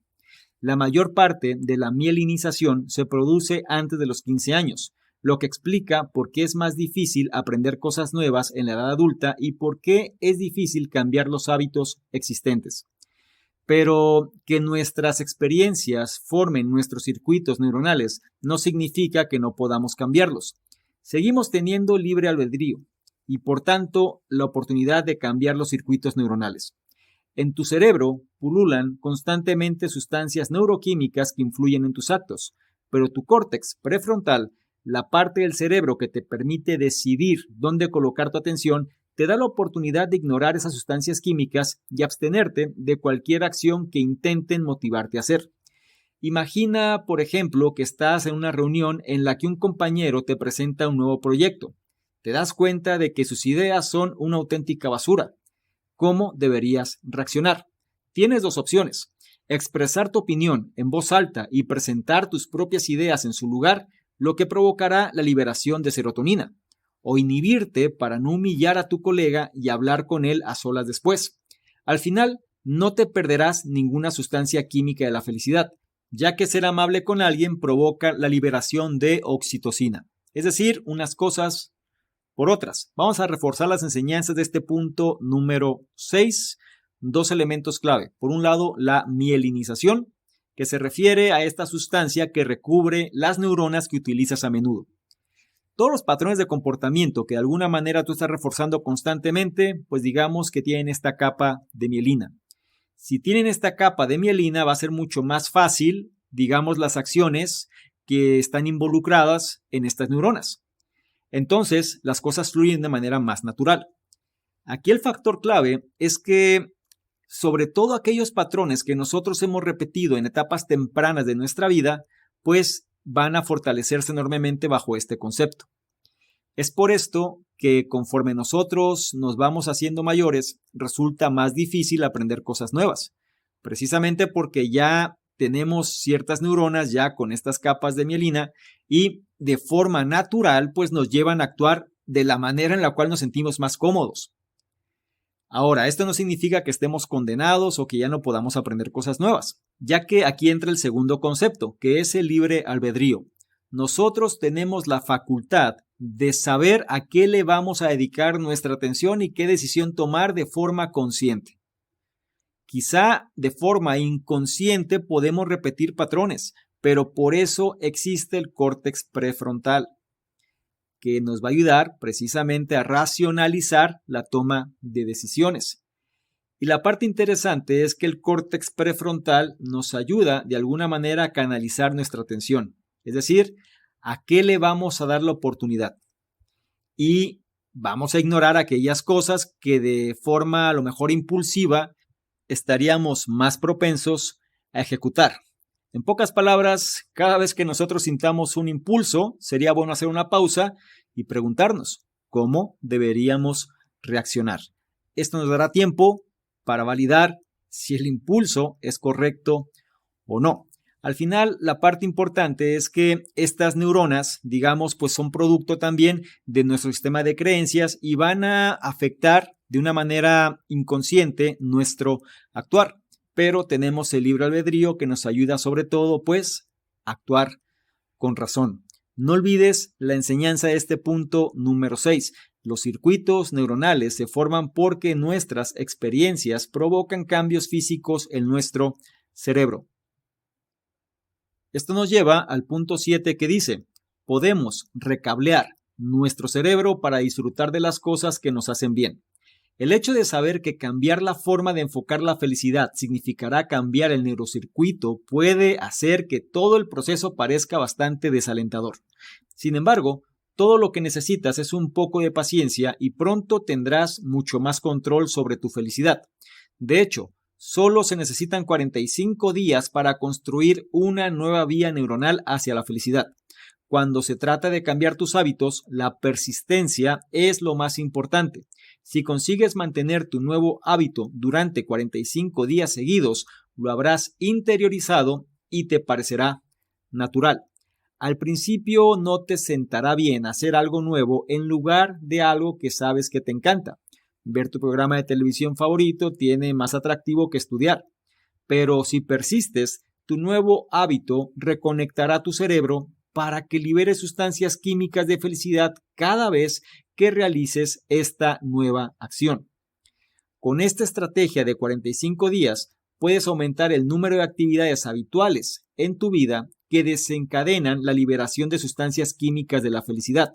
La mayor parte de la mielinización se produce antes de los 15 años, lo que explica por qué es más difícil aprender cosas nuevas en la edad adulta y por qué es difícil cambiar los hábitos existentes. Pero que nuestras experiencias formen nuestros circuitos neuronales no significa que no podamos cambiarlos. Seguimos teniendo libre albedrío y por tanto la oportunidad de cambiar los circuitos neuronales. En tu cerebro pululan constantemente sustancias neuroquímicas que influyen en tus actos, pero tu córtex prefrontal, la parte del cerebro que te permite decidir dónde colocar tu atención, te da la oportunidad de ignorar esas sustancias químicas y abstenerte de cualquier acción que intenten motivarte a hacer. Imagina, por ejemplo, que estás en una reunión en la que un compañero te presenta un nuevo proyecto. Te das cuenta de que sus ideas son una auténtica basura. ¿Cómo deberías reaccionar? Tienes dos opciones: expresar tu opinión en voz alta y presentar tus propias ideas en su lugar, lo que provocará la liberación de serotonina, o inhibirte para no humillar a tu colega y hablar con él a solas después. Al final, no te perderás ninguna sustancia química de la felicidad, ya que ser amable con alguien provoca la liberación de oxitocina, es decir, unas cosas por otras. Vamos a reforzar las enseñanzas de este punto número 6, dos elementos clave. Por un lado, la mielinización, que se refiere a esta sustancia que recubre las neuronas que utilizas a menudo. Todos los patrones de comportamiento que de alguna manera tú estás reforzando constantemente, pues digamos que tienen esta capa de mielina. Si tienen esta capa de mielina, va a ser mucho más fácil, digamos, las acciones que están involucradas en estas neuronas. Entonces, las cosas fluyen de manera más natural. Aquí el factor clave es que sobre todo aquellos patrones que nosotros hemos repetido en etapas tempranas de nuestra vida, pues van a fortalecerse enormemente bajo este concepto. Es por esto que conforme nosotros nos vamos haciendo mayores, resulta más difícil aprender cosas nuevas, precisamente porque ya tenemos ciertas neuronas ya con estas capas de mielina y de forma natural pues nos llevan a actuar de la manera en la cual nos sentimos más cómodos. Ahora, esto no significa que estemos condenados o que ya no podamos aprender cosas nuevas, ya que aquí entra el segundo concepto, que es el libre albedrío. Nosotros tenemos la facultad de saber a qué le vamos a dedicar nuestra atención y qué decisión tomar de forma consciente. Quizá de forma inconsciente podemos repetir patrones, pero por eso existe el córtex prefrontal, que nos va a ayudar precisamente a racionalizar la toma de decisiones. Y la parte interesante es que el córtex prefrontal nos ayuda de alguna manera a canalizar nuestra atención, es decir, a qué le vamos a dar la oportunidad. Y vamos a ignorar aquellas cosas que de forma a lo mejor impulsiva estaríamos más propensos a ejecutar. En pocas palabras, cada vez que nosotros sintamos un impulso, sería bueno hacer una pausa y preguntarnos cómo deberíamos reaccionar. Esto nos dará tiempo para validar si el impulso es correcto o no. Al final, la parte importante es que estas neuronas, digamos, pues son producto también de nuestro sistema de creencias y van a afectar de una manera inconsciente nuestro actuar. Pero tenemos el libre albedrío que nos ayuda sobre todo, pues, a actuar con razón. No olvides la enseñanza de este punto número 6. Los circuitos neuronales se forman porque nuestras experiencias provocan cambios físicos en nuestro cerebro. Esto nos lleva al punto 7 que dice, podemos recablear nuestro cerebro para disfrutar de las cosas que nos hacen bien. El hecho de saber que cambiar la forma de enfocar la felicidad significará cambiar el neurocircuito puede hacer que todo el proceso parezca bastante desalentador. Sin embargo, todo lo que necesitas es un poco de paciencia y pronto tendrás mucho más control sobre tu felicidad. De hecho, solo se necesitan 45 días para construir una nueva vía neuronal hacia la felicidad. Cuando se trata de cambiar tus hábitos, la persistencia es lo más importante. Si consigues mantener tu nuevo hábito durante 45 días seguidos, lo habrás interiorizado y te parecerá natural. Al principio no te sentará bien hacer algo nuevo en lugar de algo que sabes que te encanta. Ver tu programa de televisión favorito tiene más atractivo que estudiar. Pero si persistes, tu nuevo hábito reconectará tu cerebro para que libere sustancias químicas de felicidad cada vez que realices esta nueva acción. Con esta estrategia de 45 días, puedes aumentar el número de actividades habituales en tu vida que desencadenan la liberación de sustancias químicas de la felicidad.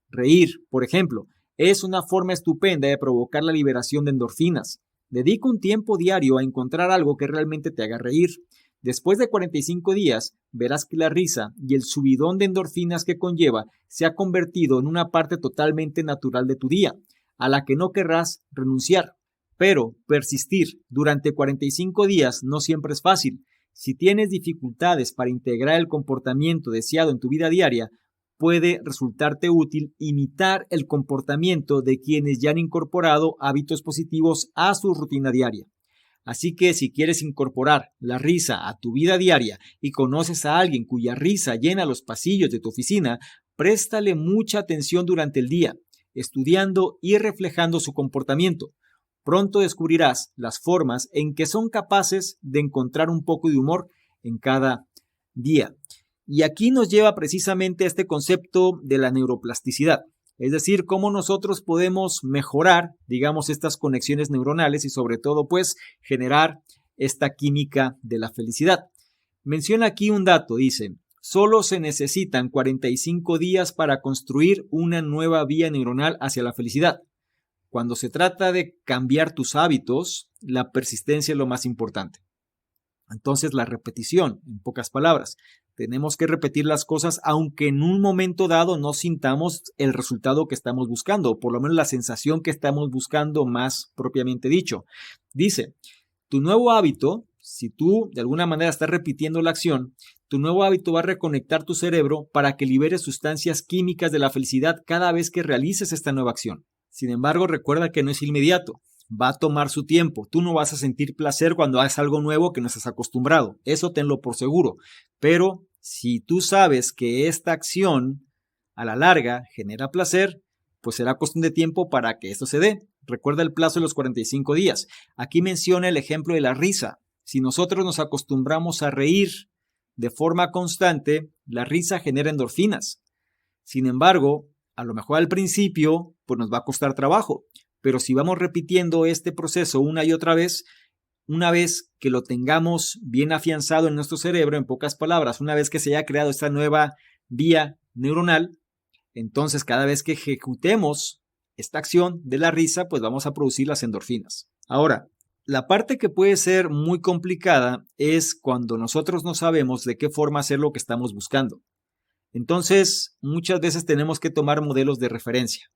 Reír, por ejemplo, es una forma estupenda de provocar la liberación de endorfinas. Dedica un tiempo diario a encontrar algo que realmente te haga reír. Después de 45 días, verás que la risa y el subidón de endorfinas que conlleva se ha convertido en una parte totalmente natural de tu día, a la que no querrás renunciar. Pero persistir durante 45 días no siempre es fácil. Si tienes dificultades para integrar el comportamiento deseado en tu vida diaria, puede resultarte útil imitar el comportamiento de quienes ya han incorporado hábitos positivos a su rutina diaria. Así que si quieres incorporar la risa a tu vida diaria y conoces a alguien cuya risa llena los pasillos de tu oficina, préstale mucha atención durante el día, estudiando y reflejando su comportamiento. Pronto descubrirás las formas en que son capaces de encontrar un poco de humor en cada día. Y aquí nos lleva precisamente a este concepto de la neuroplasticidad. Es decir, cómo nosotros podemos mejorar, digamos, estas conexiones neuronales y sobre todo, pues, generar esta química de la felicidad. Menciona aquí un dato, dice, solo se necesitan 45 días para construir una nueva vía neuronal hacia la felicidad. Cuando se trata de cambiar tus hábitos, la persistencia es lo más importante. Entonces, la repetición, en pocas palabras. Tenemos que repetir las cosas aunque en un momento dado no sintamos el resultado que estamos buscando, o por lo menos la sensación que estamos buscando más propiamente dicho. Dice, tu nuevo hábito, si tú de alguna manera estás repitiendo la acción, tu nuevo hábito va a reconectar tu cerebro para que libere sustancias químicas de la felicidad cada vez que realices esta nueva acción. Sin embargo, recuerda que no es inmediato. Va a tomar su tiempo. Tú no vas a sentir placer cuando hagas algo nuevo que no estás acostumbrado. Eso tenlo por seguro. Pero si tú sabes que esta acción a la larga genera placer, pues será cuestión de tiempo para que esto se dé. Recuerda el plazo de los 45 días. Aquí menciona el ejemplo de la risa. Si nosotros nos acostumbramos a reír de forma constante, la risa genera endorfinas. Sin embargo, a lo mejor al principio, pues nos va a costar trabajo. Pero si vamos repitiendo este proceso una y otra vez, una vez que lo tengamos bien afianzado en nuestro cerebro, en pocas palabras, una vez que se haya creado esta nueva vía neuronal, entonces cada vez que ejecutemos esta acción de la risa, pues vamos a producir las endorfinas. Ahora, la parte que puede ser muy complicada es cuando nosotros no sabemos de qué forma hacer lo que estamos buscando. Entonces, muchas veces tenemos que tomar modelos de referencia.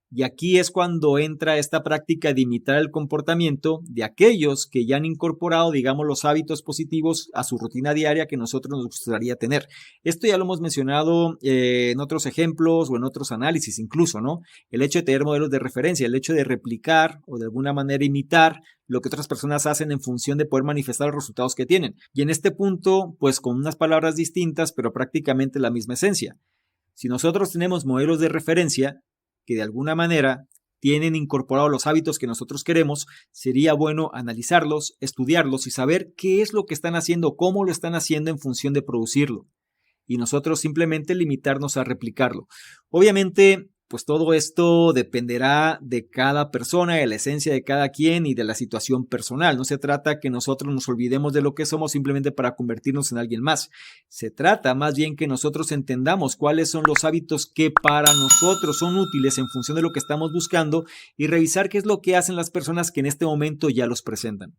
Y aquí es cuando entra esta práctica de imitar el comportamiento de aquellos que ya han incorporado, digamos, los hábitos positivos a su rutina diaria que nosotros nos gustaría tener. Esto ya lo hemos mencionado en otros ejemplos o en otros análisis incluso, ¿no? El hecho de tener modelos de referencia, el hecho de replicar o de alguna manera imitar lo que otras personas hacen en función de poder manifestar los resultados que tienen. Y en este punto, pues con unas palabras distintas, pero prácticamente la misma esencia. Si nosotros tenemos modelos de referencia que de alguna manera tienen incorporados los hábitos que nosotros queremos, sería bueno analizarlos, estudiarlos y saber qué es lo que están haciendo, cómo lo están haciendo en función de producirlo. Y nosotros simplemente limitarnos a replicarlo. Obviamente, pues todo esto dependerá de cada persona, de la esencia de cada quien y de la situación personal. No se trata que nosotros nos olvidemos de lo que somos simplemente para convertirnos en alguien más. Se trata más bien que nosotros entendamos cuáles son los hábitos que para nosotros son útiles en función de lo que estamos buscando y revisar qué es lo que hacen las personas que en este momento ya los presentan.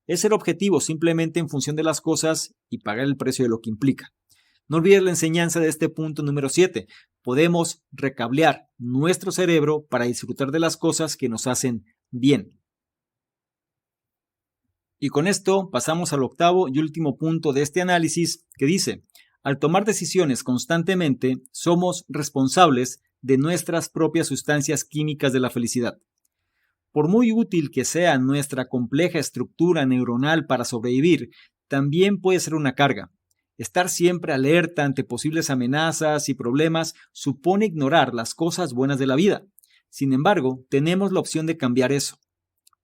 Es el objetivo simplemente en función de las cosas y pagar el precio de lo que implica. No olvides la enseñanza de este punto número 7. Podemos recablear nuestro cerebro para disfrutar de las cosas que nos hacen bien. Y con esto pasamos al octavo y último punto de este análisis que dice, al tomar decisiones constantemente, somos responsables de nuestras propias sustancias químicas de la felicidad. Por muy útil que sea nuestra compleja estructura neuronal para sobrevivir, también puede ser una carga. Estar siempre alerta ante posibles amenazas y problemas supone ignorar las cosas buenas de la vida. Sin embargo, tenemos la opción de cambiar eso.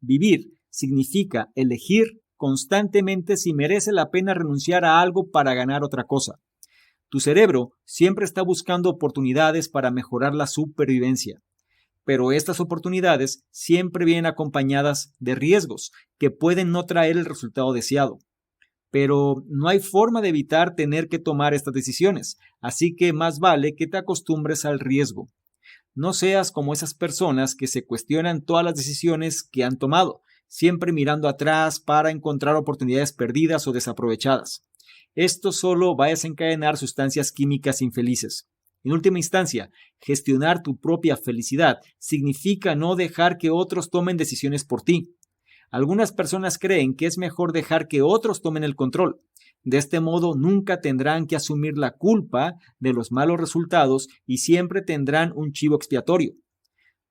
Vivir significa elegir constantemente si merece la pena renunciar a algo para ganar otra cosa. Tu cerebro siempre está buscando oportunidades para mejorar la supervivencia, pero estas oportunidades siempre vienen acompañadas de riesgos que pueden no traer el resultado deseado. Pero no hay forma de evitar tener que tomar estas decisiones, así que más vale que te acostumbres al riesgo. No seas como esas personas que se cuestionan todas las decisiones que han tomado, siempre mirando atrás para encontrar oportunidades perdidas o desaprovechadas. Esto solo va a desencadenar sustancias químicas infelices. En última instancia, gestionar tu propia felicidad significa no dejar que otros tomen decisiones por ti. Algunas personas creen que es mejor dejar que otros tomen el control. De este modo nunca tendrán que asumir la culpa de los malos resultados y siempre tendrán un chivo expiatorio.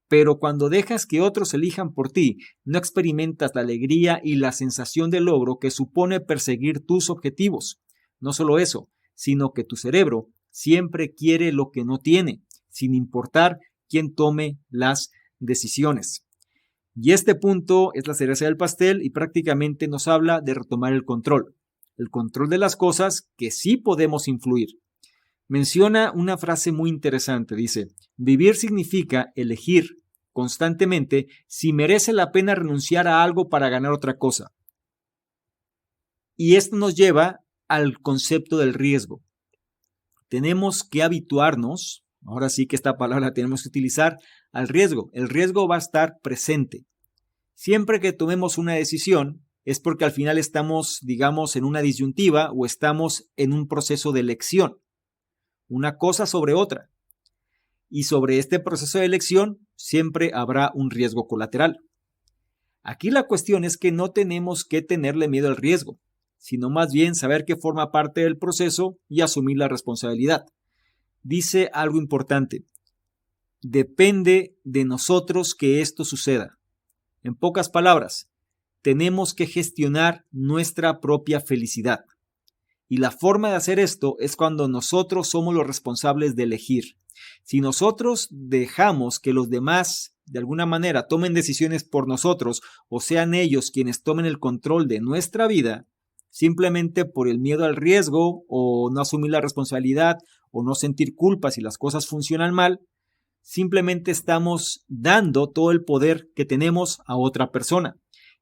Pero cuando dejas que otros elijan por ti, no experimentas la alegría y la sensación de logro que supone perseguir tus objetivos. No solo eso, sino que tu cerebro siempre quiere lo que no tiene, sin importar quién tome las decisiones. Y este punto es la cereza del pastel y prácticamente nos habla de retomar el control de las cosas que sí podemos influir. Menciona una frase muy interesante, dice, vivir significa elegir constantemente si merece la pena renunciar a algo para ganar otra cosa. Y esto nos lleva al concepto del riesgo. Tenemos que habituarnos, ahora sí que esta palabra la tenemos que utilizar, al riesgo. El riesgo va a estar presente. Siempre que tomemos una decisión es porque al final estamos, digamos, en una disyuntiva o estamos en un proceso de elección. Una cosa sobre otra. Y sobre este proceso de elección siempre habrá un riesgo colateral. Aquí la cuestión es que no tenemos que tenerle miedo al riesgo, sino más bien saber que forma parte del proceso y asumir la responsabilidad. Dice algo importante. Depende de nosotros que esto suceda. En pocas palabras, tenemos que gestionar nuestra propia felicidad. Y la forma de hacer esto es cuando nosotros somos los responsables de elegir. Si nosotros dejamos que los demás de alguna manera tomen decisiones por nosotros o sean ellos quienes tomen el control de nuestra vida, simplemente por el miedo al riesgo o no asumir la responsabilidad o no sentir culpa si las cosas funcionan mal, simplemente estamos dando todo el poder que tenemos a otra persona.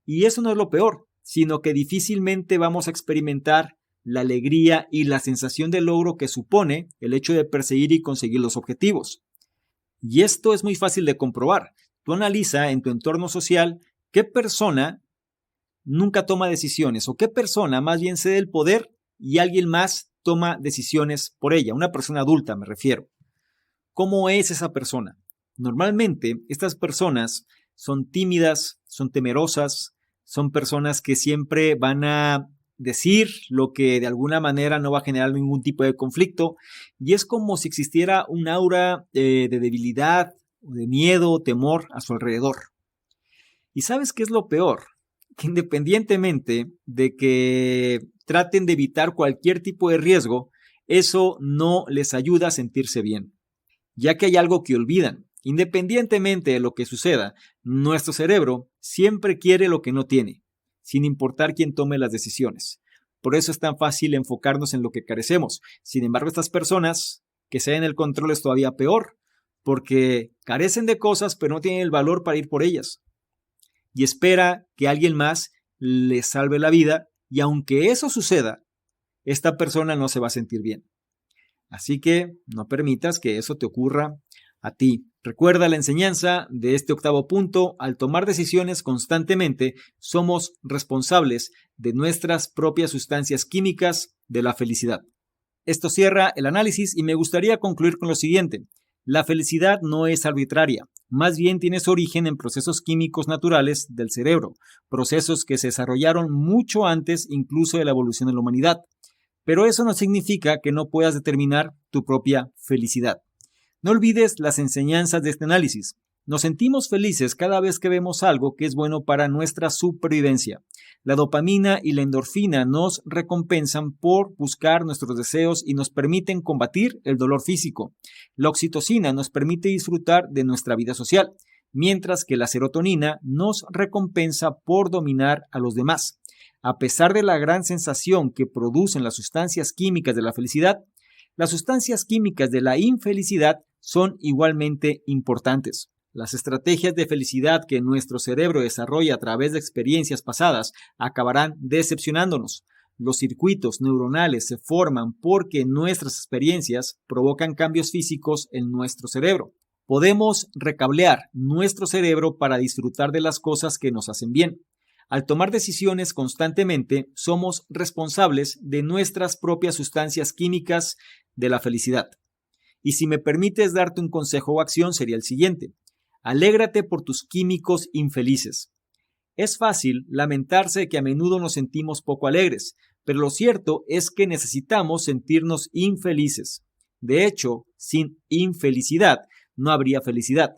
Y eso no es lo peor, sino que difícilmente vamos a experimentar la alegría y la sensación de logro que supone el hecho de perseguir y conseguir los objetivos. Y esto es muy fácil de comprobar. Tú analiza en tu entorno social qué persona nunca toma decisiones o qué persona más bien cede el poder y alguien más toma decisiones por ella, una persona adulta me refiero. ¿Cómo es esa persona? Normalmente, estas personas son tímidas, son temerosas, son personas que siempre van a decir lo que de alguna manera no va a generar ningún tipo de conflicto, y es como si existiera un aura de debilidad, de miedo, temor a su alrededor. ¿Y sabes qué es lo peor? Que independientemente de que traten de evitar cualquier tipo de riesgo, eso no les ayuda a sentirse bien, ya que hay algo que olvidan. Independientemente de lo que suceda, nuestro cerebro siempre quiere lo que no tiene, sin importar quién tome las decisiones. Por eso es tan fácil enfocarnos en lo que carecemos. Sin embargo, estas personas que se den el control es todavía peor, porque carecen de cosas pero no tienen el valor para ir por ellas. Y espera que alguien más les salve la vida, y aunque eso suceda, esta persona no se va a sentir bien. Así que no permitas que eso te ocurra a ti. Recuerda la enseñanza de este octavo punto: al tomar decisiones constantemente, somos responsables de nuestras propias sustancias químicas de la felicidad. Esto cierra el análisis y me gustaría concluir con lo siguiente. La felicidad no es arbitraria, más bien tiene su origen en procesos químicos naturales del cerebro, procesos que se desarrollaron mucho antes incluso de la evolución de la humanidad. Pero eso no significa que no puedas determinar tu propia felicidad. No olvides las enseñanzas de este análisis. Nos sentimos felices cada vez que vemos algo que es bueno para nuestra supervivencia. La dopamina y la endorfina nos recompensan por buscar nuestros deseos y nos permiten combatir el dolor físico. La oxitocina nos permite disfrutar de nuestra vida social, mientras que la serotonina nos recompensa por dominar a los demás. A pesar de la gran sensación que producen las sustancias químicas de la felicidad, las sustancias químicas de la infelicidad son igualmente importantes. Las estrategias de felicidad que nuestro cerebro desarrolla a través de experiencias pasadas acabarán decepcionándonos. Los circuitos neuronales se forman porque nuestras experiencias provocan cambios físicos en nuestro cerebro. Podemos recablear nuestro cerebro para disfrutar de las cosas que nos hacen bien. Al tomar decisiones constantemente, somos responsables de nuestras propias sustancias químicas de la felicidad. Y si me permites darte un consejo o acción, sería el siguiente: alégrate por tus químicos infelices. Es fácil lamentarse que a menudo nos sentimos poco alegres, pero lo cierto es que necesitamos sentirnos infelices. De hecho, sin infelicidad no habría felicidad.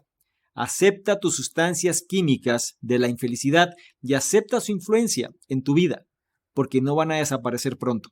Acepta tus sustancias químicas de la infelicidad y acepta su influencia en tu vida, porque no van a desaparecer pronto.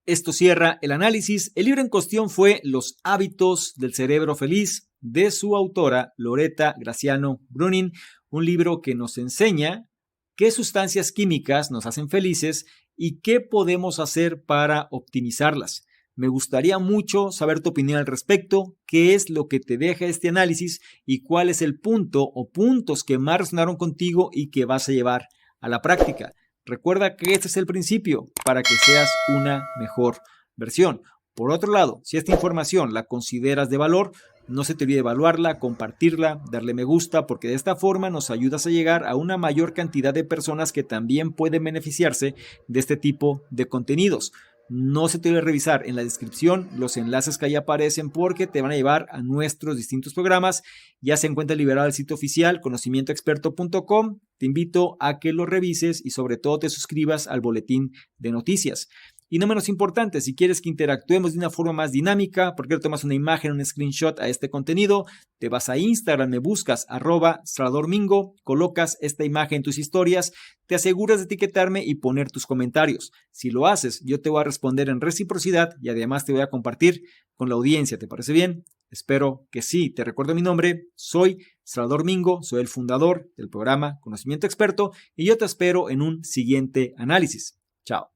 Esto cierra el análisis. El libro en cuestión fue Los hábitos del cerebro feliz, de su autora Loretta Graziano Brunin, un libro que nos enseña qué sustancias químicas nos hacen felices y qué podemos hacer para optimizarlas. Me gustaría mucho saber tu opinión al respecto, qué es lo que te deja este análisis y cuál es el punto o puntos que más resonaron contigo y que vas a llevar a la práctica. Recuerda que este es el principio para que seas una mejor versión. Por otro lado, si esta información la consideras de valor, no se te olvide evaluarla, compartirla, darle me gusta, porque de esta forma nos ayudas a llegar a una mayor cantidad de personas que también pueden beneficiarse de este tipo de contenidos. No se te olvide revisar en la descripción los enlaces que ahí aparecen, porque te van a llevar a nuestros distintos programas. Ya se encuentra liberado el sitio oficial conocimientoexperto.com. Te invito a que lo revises y sobre todo te suscribas al boletín de noticias. Y no menos importante, si quieres que interactuemos de una forma más dinámica, porque tomas una imagen, un screenshot a este contenido, te vas a Instagram, me buscas @SalvadorMingo, colocas esta imagen en tus historias, te aseguras de etiquetarme y poner tus comentarios. Si lo haces, yo te voy a responder en reciprocidad y además te voy a compartir con la audiencia. ¿Te parece bien? Espero que sí. Te recuerdo mi nombre, soy Salvador Mingo, soy el fundador del programa Conocimiento Experto y yo te espero en un siguiente análisis. Chao.